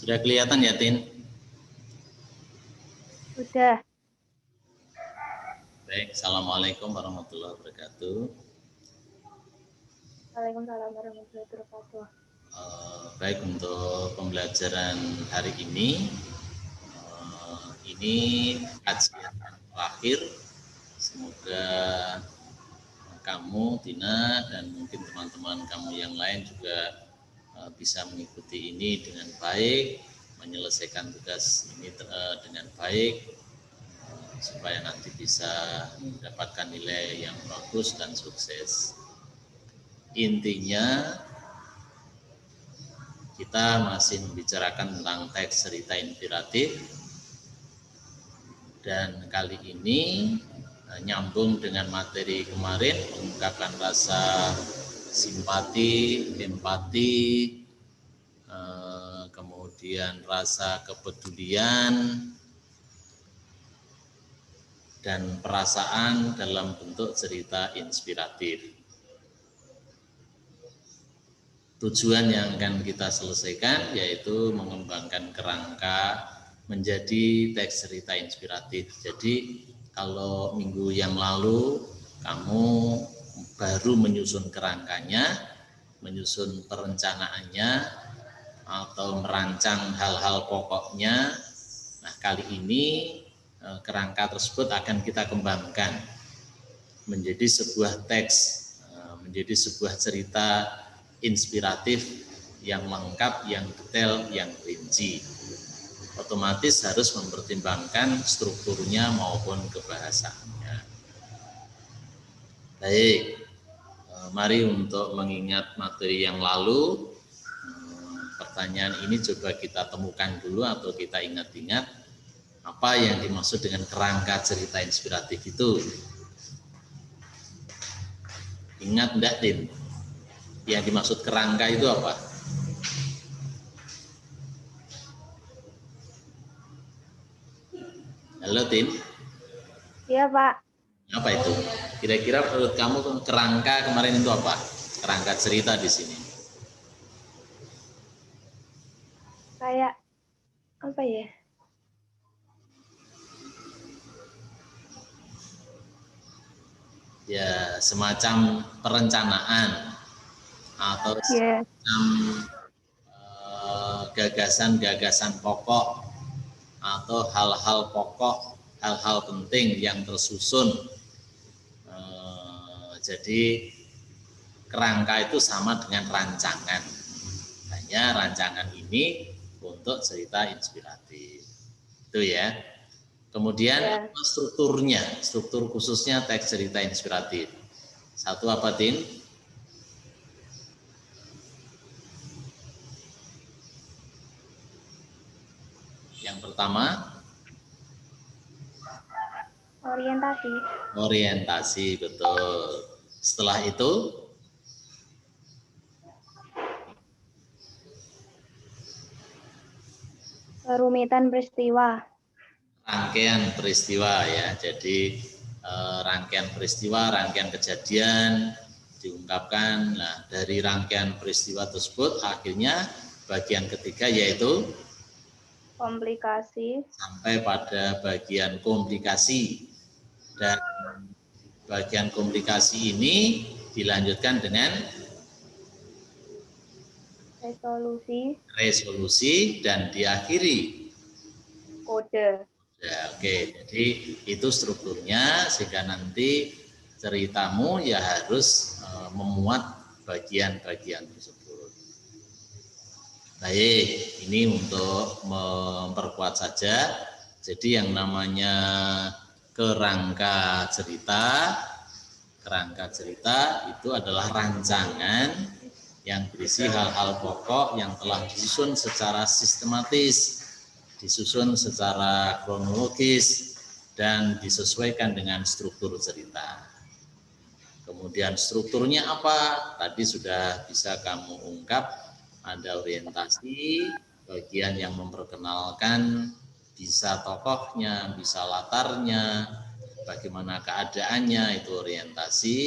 Sudah kelihatan ya, Tin? Sudah. Baik, Assalamualaikum warahmatullahi wabarakatuh. Waalaikumsalam warahmatullahi wabarakatuh. Baik, untuk pembelajaran hari ini kajian terakhir. Semoga kamu, Tina, dan mungkin teman-teman kamu yang lain juga bisa mengikuti ini dengan baik, menyelesaikan tugas ini dengan baik, supaya nanti bisa mendapatkan nilai yang bagus dan sukses. Intinya kita masih membicarakan tentang teks cerita inspiratif, dan kali ini nyambung dengan materi kemarin, mengungkapkan rasa simpati, empati, kemudian rasa kepedulian dan perasaan dalam bentuk cerita inspiratif. Tujuan yang akan kita selesaikan yaitu mengembangkan kerangka menjadi teks cerita inspiratif. Jadi kalau minggu yang lalu kamu baru menyusun kerangkanya, menyusun perencanaannya, atau merancang hal-hal pokoknya, nah kali ini kerangka tersebut akan kita kembangkan menjadi sebuah teks, menjadi sebuah cerita inspiratif yang lengkap, yang detail, yang rinci. Otomatis harus mempertimbangkan strukturnya maupun kebahasaannya. Baik, mari untuk mengingat materi yang lalu, pertanyaan ini coba kita temukan dulu atau kita ingat-ingat apa yang dimaksud dengan kerangka cerita inspiratif itu. Ingat enggak, Din? Yang dimaksud kerangka itu apa? Halo, Tin? Iya, Pak. Apa itu? Kira-kira menurut kamu kerangka kemarin itu apa? Kerangka cerita di sini. Kayak apa ya? Ya, semacam perencanaan atau semacam gagasan-gagasan pokok atau hal-hal pokok, hal-hal penting yang tersusun. Jadi kerangka itu sama dengan rancangan. Hanya rancangan ini untuk cerita inspiratif. Itu ya. Kemudian apa strukturnya, struktur khususnya teks cerita inspiratif. Satu apa, Tin? Yang pertama, Orientasi. Orientasi, betul. Setelah itu, Kerumitan peristiwa. rangkaian peristiwa ya. Jadi rangkaian peristiwa, rangkaian kejadian diungkapkan. Nah, dari rangkaian peristiwa tersebut akhirnya bagian ketiga yaitu Komplikasi. Sampai pada bagian komplikasi. Dan bagian komplikasi ini dilanjutkan dengan resolusi dan diakhiri kode. Ya, oke. Jadi itu strukturnya, sehingga nanti ceritamu ya harus memuat bagian-bagian tersebut. Baik, ini untuk memperkuat saja. Jadi yang namanya kerangka cerita itu adalah rancangan yang berisi hal-hal pokok yang telah disusun secara sistematis, disusun secara kronologis, dan disesuaikan dengan struktur cerita. Kemudian strukturnya apa? Tadi sudah bisa kamu ungkap, ada orientasi, bagian yang memperkenalkan, bisa tokohnya, bisa latarnya, bagaimana keadaannya, itu orientasi.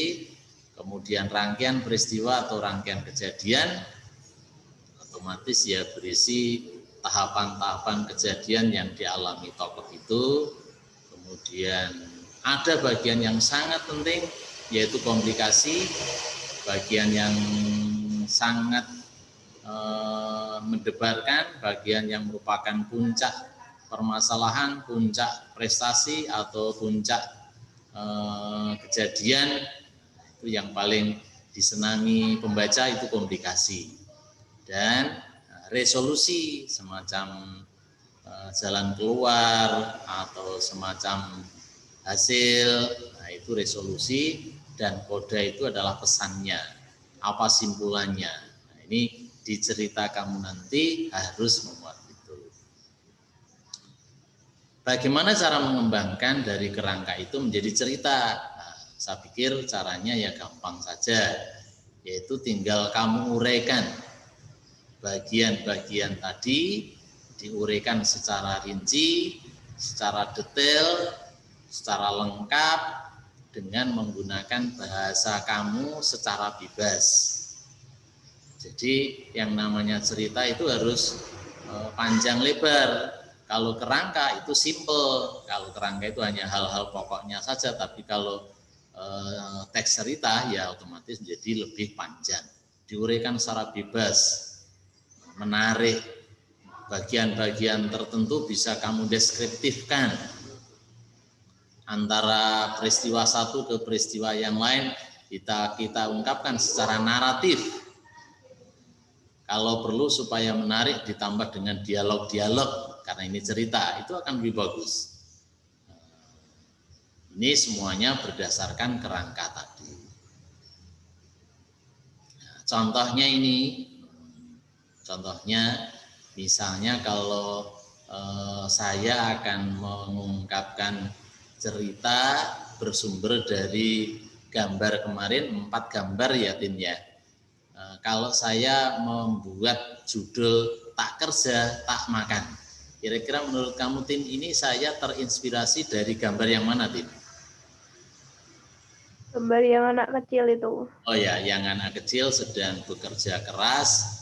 Kemudian rangkaian peristiwa atau rangkaian kejadian, otomatis ya berisi tahapan-tahapan kejadian yang dialami tokoh itu. Kemudian ada bagian yang sangat penting, yaitu komplikasi, bagian yang sangat mendebarkan, bagian yang merupakan puncak permasalahan, puncak prestasi atau puncak kejadian. Itu yang paling disenangi pembaca, itu komplikasi. Dan resolusi, semacam jalan keluar atau semacam hasil, nah itu resolusi. Dan koda itu adalah pesannya, apa simpulannya. Nah, ini di cerita kamu nanti harus memuat itu. Bagaimana cara mengembangkan dari kerangka itu menjadi cerita? Nah, saya pikir caranya ya gampang saja, yaitu tinggal kamu uraikan bagian-bagian tadi, diuraikan secara rinci, secara detail, secara lengkap, dengan menggunakan bahasa kamu secara bebas. Jadi yang namanya cerita itu harus panjang lebar. Kalau kerangka itu simple, kalau kerangka itu hanya hal-hal pokoknya saja, tapi kalau teks cerita ya otomatis jadi lebih panjang. Diuraikan secara bebas, menarik, bagian-bagian tertentu bisa kamu deskriptifkan. Antara peristiwa satu ke peristiwa yang lain kita ungkapkan secara naratif. Kalau perlu supaya menarik ditambah dengan dialog-dialog, karena ini cerita, itu akan lebih bagus. Ini semuanya berdasarkan kerangka tadi. Nah, contohnya misalnya kalau saya akan mengungkapkan cerita bersumber dari gambar kemarin, 4 gambar ya Tin ya. Kalau saya membuat judul tak kerja tak makan, kira-kira menurut kamu Tin, ini saya terinspirasi dari gambar yang mana Tin? Gambar yang anak kecil itu. Oh ya, yang anak kecil sedang bekerja keras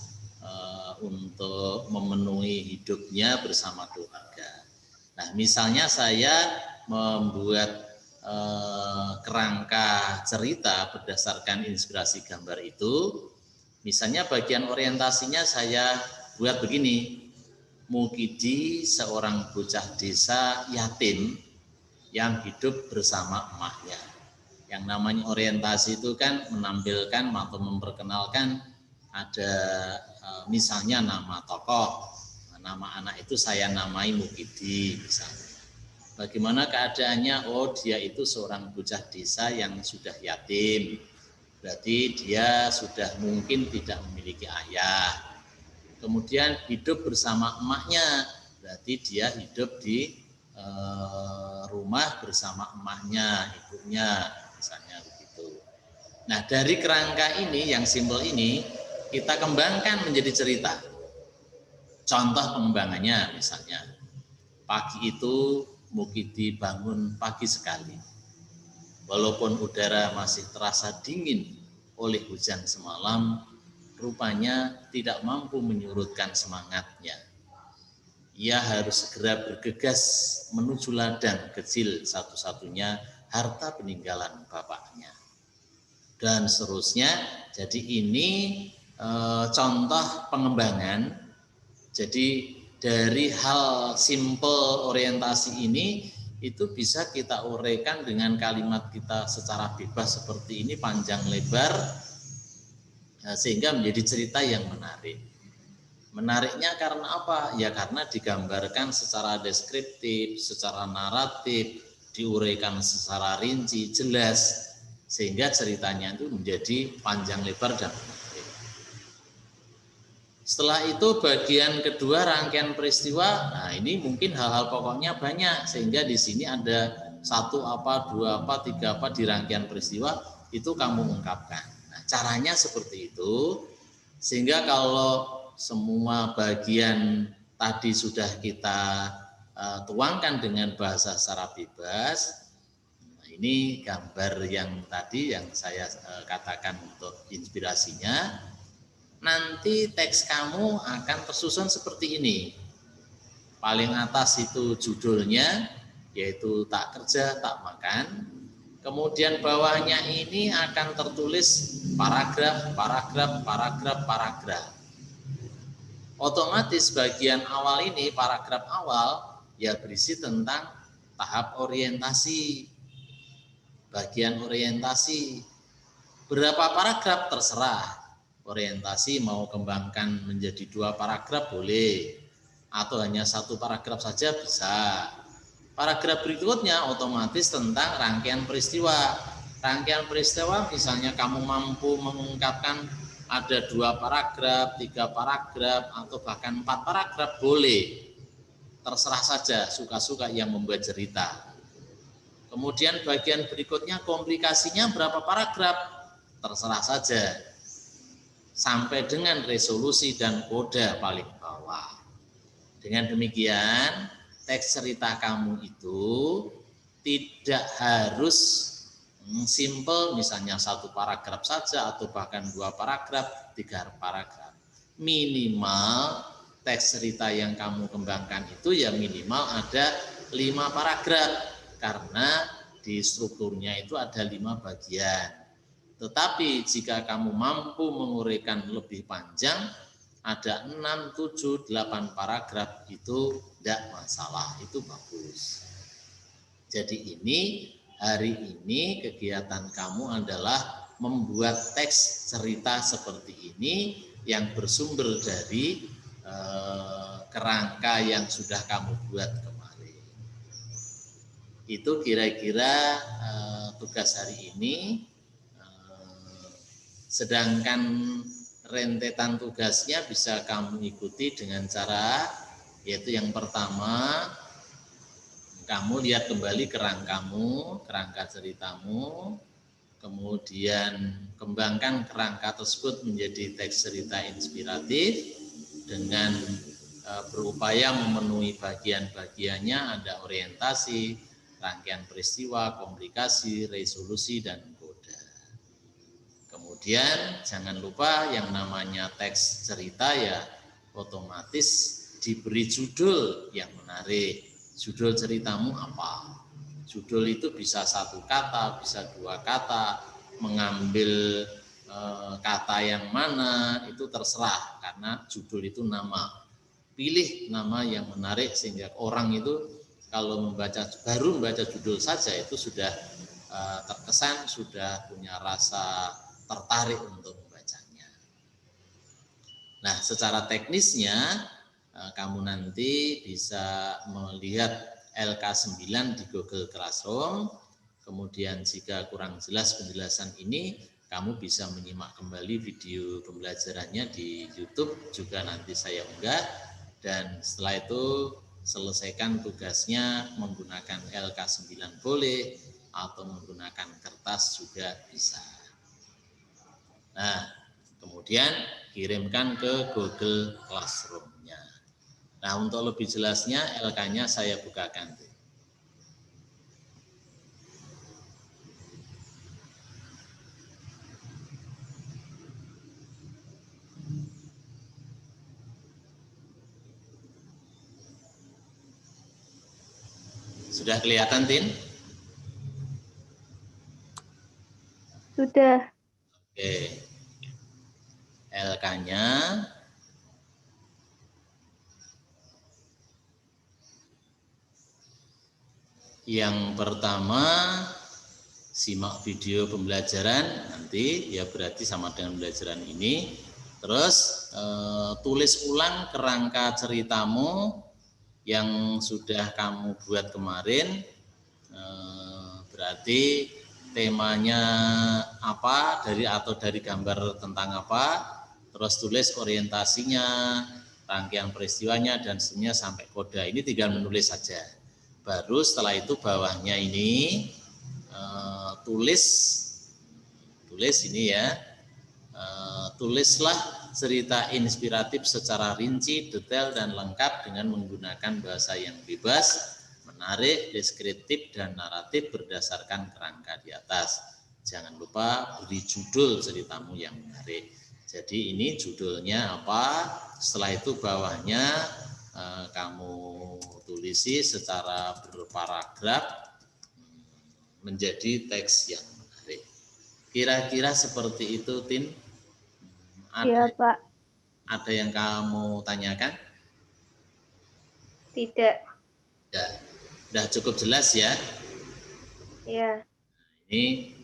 untuk memenuhi hidupnya bersama keluarga. Nah, misalnya saya membuat kerangka cerita berdasarkan inspirasi gambar itu, misalnya bagian orientasinya saya buat begini: Mukidi seorang bocah desa yatim yang hidup bersama emaknya. Yang namanya orientasi itu kan menampilkan atau memperkenalkan ada misalnya nama tokoh, nama anak itu saya namai Mukidi misalnya. Bagaimana keadaannya? Oh, dia itu seorang bocah desa yang sudah yatim. Berarti dia sudah mungkin tidak memiliki ayah. Kemudian hidup bersama emaknya. Berarti dia hidup di rumah bersama emaknya, ibunya, misalnya begitu. Nah, dari kerangka ini yang simpel ini kita kembangkan menjadi cerita. Contoh pengembangannya misalnya, pagi itu Mukidi bangun pagi sekali. Walaupun udara masih terasa dingin oleh hujan semalam, rupanya tidak mampu menyurutkan semangatnya. Ia harus segera bergegas menuju ladang kecil satu-satunya harta peninggalan bapaknya. Dan seterusnya. Jadi ini contoh pengembangan. Jadi dari hal simple orientasi ini itu bisa kita uraikan dengan kalimat kita secara bebas seperti ini, panjang lebar, sehingga menjadi cerita yang menarik. Menariknya karena apa? Ya karena digambarkan secara deskriptif, secara naratif, diuraikan secara rinci, jelas, sehingga ceritanya itu menjadi panjang lebar dan menarik. Setelah itu bagian kedua, rangkaian peristiwa. Nah, ini mungkin hal-hal pokoknya banyak, sehingga di sini ada 1 apa, 2 apa, 3 apa di rangkaian peristiwa itu kamu ungkapkan. Nah, caranya seperti itu, sehingga kalau semua bagian tadi sudah kita tuangkan dengan bahasa secara bebas. Nah, ini gambar yang tadi yang saya katakan untuk inspirasinya. Nanti teks kamu akan tersusun seperti ini. paling atas itu judulnya, yaitu tak kerja, tak makan. Kemudian bawahnya ini akan tertulis paragraf, paragraf, paragraf, paragraf. Otomatis bagian awal ini, paragraf awal, ya berisi tentang tahap orientasi. Bagian orientasi. Berapa paragraf terserah. Orientasi mau kembangkan menjadi 2 paragraf boleh. Atau hanya 1 paragraf saja bisa. Paragraf berikutnya otomatis tentang rangkaian peristiwa. Rangkaian peristiwa misalnya kamu mampu mengungkapkan ada 2 paragraf, 3 paragraf, atau bahkan 4 paragraf boleh. Terserah saja, suka-suka yang membuat cerita. Kemudian bagian berikutnya komplikasinya berapa paragraf, terserah saja. Sampai dengan resolusi dan kode paling bawah. Dengan demikian, teks cerita kamu itu tidak harus simple, misalnya 1 paragraf saja atau bahkan 2 paragraf, 3 paragraf. Minimal teks cerita yang kamu kembangkan itu ya minimal ada 5 paragraf. Karena di strukturnya itu ada 5 bagian. Tetapi jika kamu mampu menguraikan lebih panjang, ada 6, 7, 8 paragraf itu tidak masalah, itu bagus. Jadi hari ini kegiatan kamu adalah membuat teks cerita seperti ini yang bersumber dari kerangka yang sudah kamu buat kemarin. Itu kira-kira tugas hari ini. Sedangkan rentetan tugasnya bisa kamu ikuti dengan cara, yaitu yang pertama, kamu lihat kembali kerangka ceritamu, kemudian kembangkan kerangka tersebut menjadi teks cerita inspiratif dengan berupaya memenuhi bagian-bagiannya, ada orientasi, rangkaian peristiwa, komplikasi, resolusi, dan kode. Kemudian jangan lupa yang namanya teks cerita ya otomatis diberi judul yang menarik. Judul ceritamu apa? Judul itu bisa 1 kata, bisa 2 kata, mengambil kata yang mana itu terserah karena judul itu nama. Pilih nama yang menarik sehingga orang itu kalau baru membaca judul saja itu sudah terkesan, sudah punya rasa tertarik untuk membacanya. Nah, secara teknisnya kamu nanti bisa melihat LK9 di Google Classroom. Kemudian jika kurang jelas penjelasan ini, kamu bisa menyimak kembali video pembelajarannya di YouTube, juga nanti saya unggah. Dan setelah itu selesaikan tugasnya menggunakan LK9 boleh, atau menggunakan kertas juga bisa. Nah, kemudian kirimkan ke Google Classroom-nya. Nah, untuk lebih jelasnya LK-nya saya bukakan. Sudah kelihatan, Tin? Sudah. Oke. LK-nya yang pertama, simak video pembelajaran nanti ya berarti sama dengan pembelajaran ini. Terus tulis ulang kerangka ceritamu yang sudah kamu buat kemarin, berarti temanya apa dari gambar tentang apa, terus tulis orientasinya, rangkaian peristiwanya dan seterusnya sampai kode. Ini tinggal menulis saja. Baru setelah itu bawahnya ini tulis ini ya, tulislah cerita inspiratif secara rinci, detail, dan lengkap dengan menggunakan bahasa yang bebas, menarik, deskriptif, dan naratif berdasarkan kerangka di atas. Jangan lupa beri judul ceritamu yang menarik. Jadi ini judulnya apa, setelah itu bawahnya kamu tulisi secara berparagraf menjadi teks yang menarik. Kira-kira seperti itu, Tin. Iya, Pak. Ada yang kamu tanyakan? Tidak. Ya, sudah cukup jelas ya. Iya. Ini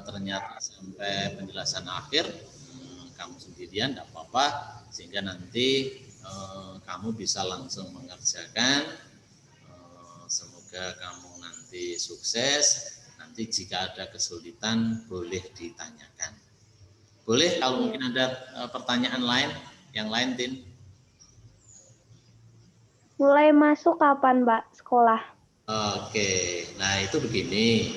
ternyata sampai penjelasan akhir kamu sendirian tidak apa-apa, sehingga nanti kamu bisa langsung mengerjakan. Semoga kamu nanti sukses. Nanti jika ada kesulitan boleh ditanyakan. Boleh kalau mungkin ada pertanyaan lain, yang lain, Tin? Mulai masuk kapan, Pak, sekolah? Oke, nah itu begini.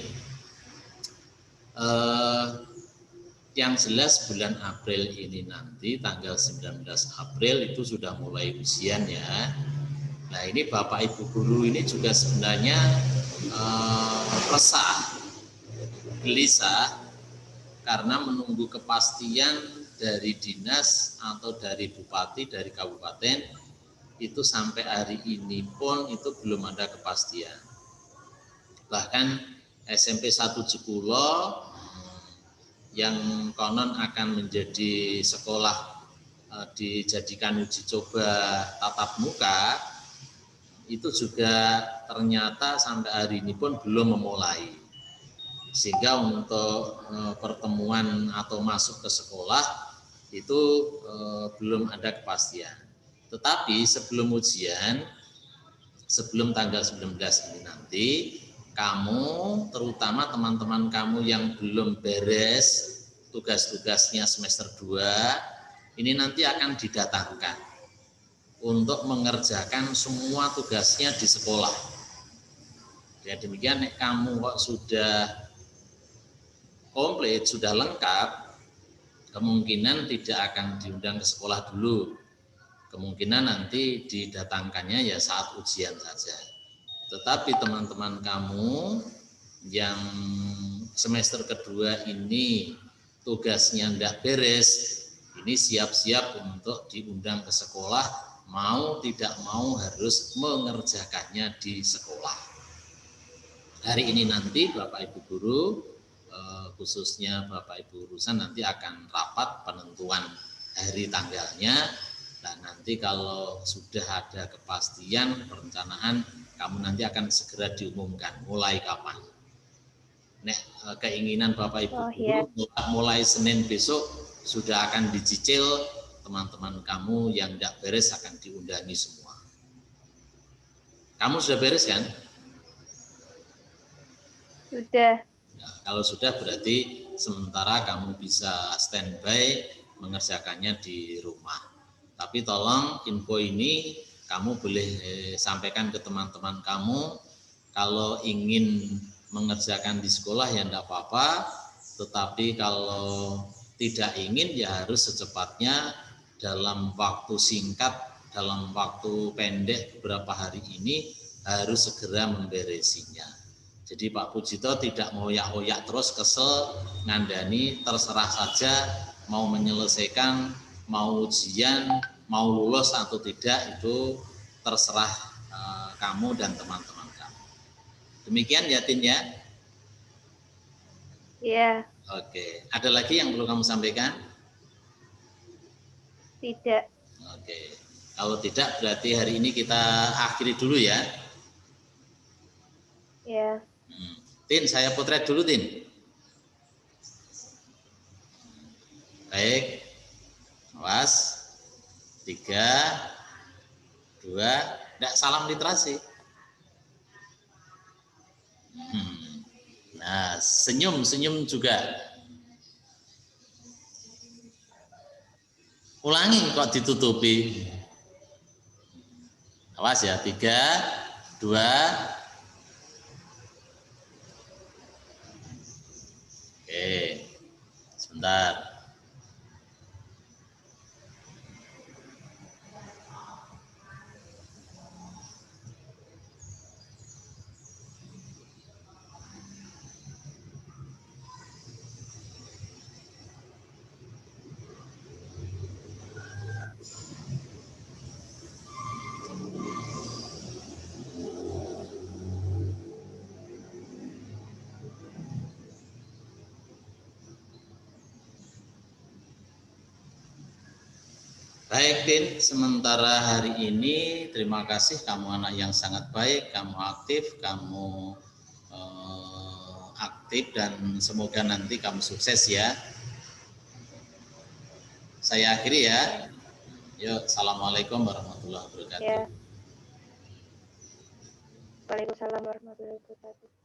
Yang jelas bulan April ini nanti tanggal 19 April itu sudah mulai ujian ya. Nah ini Bapak Ibu guru ini juga sebenarnya resah, gelisah karena menunggu kepastian dari dinas atau dari bupati, dari kabupaten itu sampai hari ini pun itu belum ada kepastian. Bahkan SMP 1 Jekulo yang konon akan menjadi sekolah dijadikan uji coba tatap muka itu juga ternyata sampai hari ini pun belum memulai, sehingga untuk pertemuan atau masuk ke sekolah itu belum ada kepastian. Tetapi sebelum ujian, sebelum tanggal 19 ini nanti, kamu terutama teman-teman kamu yang belum beres tugas-tugasnya semester 2 ini nanti akan didatangkan untuk mengerjakan semua tugasnya di sekolah. Ya demikian, kamu kok sudah komplit, sudah lengkap, kemungkinan tidak akan diundang ke sekolah dulu. Kemungkinan nanti didatangkannya ya saat ujian saja. Tetapi teman-teman kamu yang semester kedua ini tugasnya tidak beres, ini siap-siap untuk diundang ke sekolah, mau tidak mau harus mengerjakannya di sekolah. Hari ini nanti Bapak Ibu guru, khususnya Bapak Ibu urusan nanti akan rapat penentuan hari tanggalnya. Nah nanti kalau sudah ada kepastian perencanaan, kamu nanti akan segera diumumkan mulai kapan. Nek keinginan Bapak Ibu guru mulai Senin besok sudah akan dicicil, teman-teman kamu yang tidak beres akan diundangi semua. Kamu sudah beres kan? Sudah. Nah, kalau sudah berarti sementara kamu bisa standby mengerjakannya di rumah. Tapi tolong info ini kamu boleh sampaikan ke teman-teman kamu. Kalau ingin mengerjakan di sekolah ya tidak apa-apa, tetapi kalau tidak ingin ya harus secepatnya dalam waktu singkat, dalam waktu pendek beberapa hari ini harus segera memberesinya. Jadi Pak Pujito tidak mau oyak-oyak terus, kesel, ngandani, terserah saja mau menyelesaikan, mau ujian, mau lulus atau tidak itu terserah kamu dan teman-teman kamu. Demikian ya Tin ya? Iya. Oke, ada lagi yang perlu kamu sampaikan? Tidak. Oke, kalau tidak berarti hari ini kita akhiri dulu ya. Iya. Tin, saya potret dulu Tin. Baik, awas, 3, 2, tidak salam literasi. Nah, senyum juga. Ulangi kok ditutupi. Awas ya, 3, 2. Oke, sebentar. Baik, Tin. Sementara hari ini terima kasih, kamu anak yang sangat baik, kamu aktif, aktif dan semoga nanti kamu sukses ya. Saya akhiri ya. Yuk, assalamualaikum warahmatullahi wabarakatuh. Ya. Waalaikumsalam warahmatullahi wabarakatuh.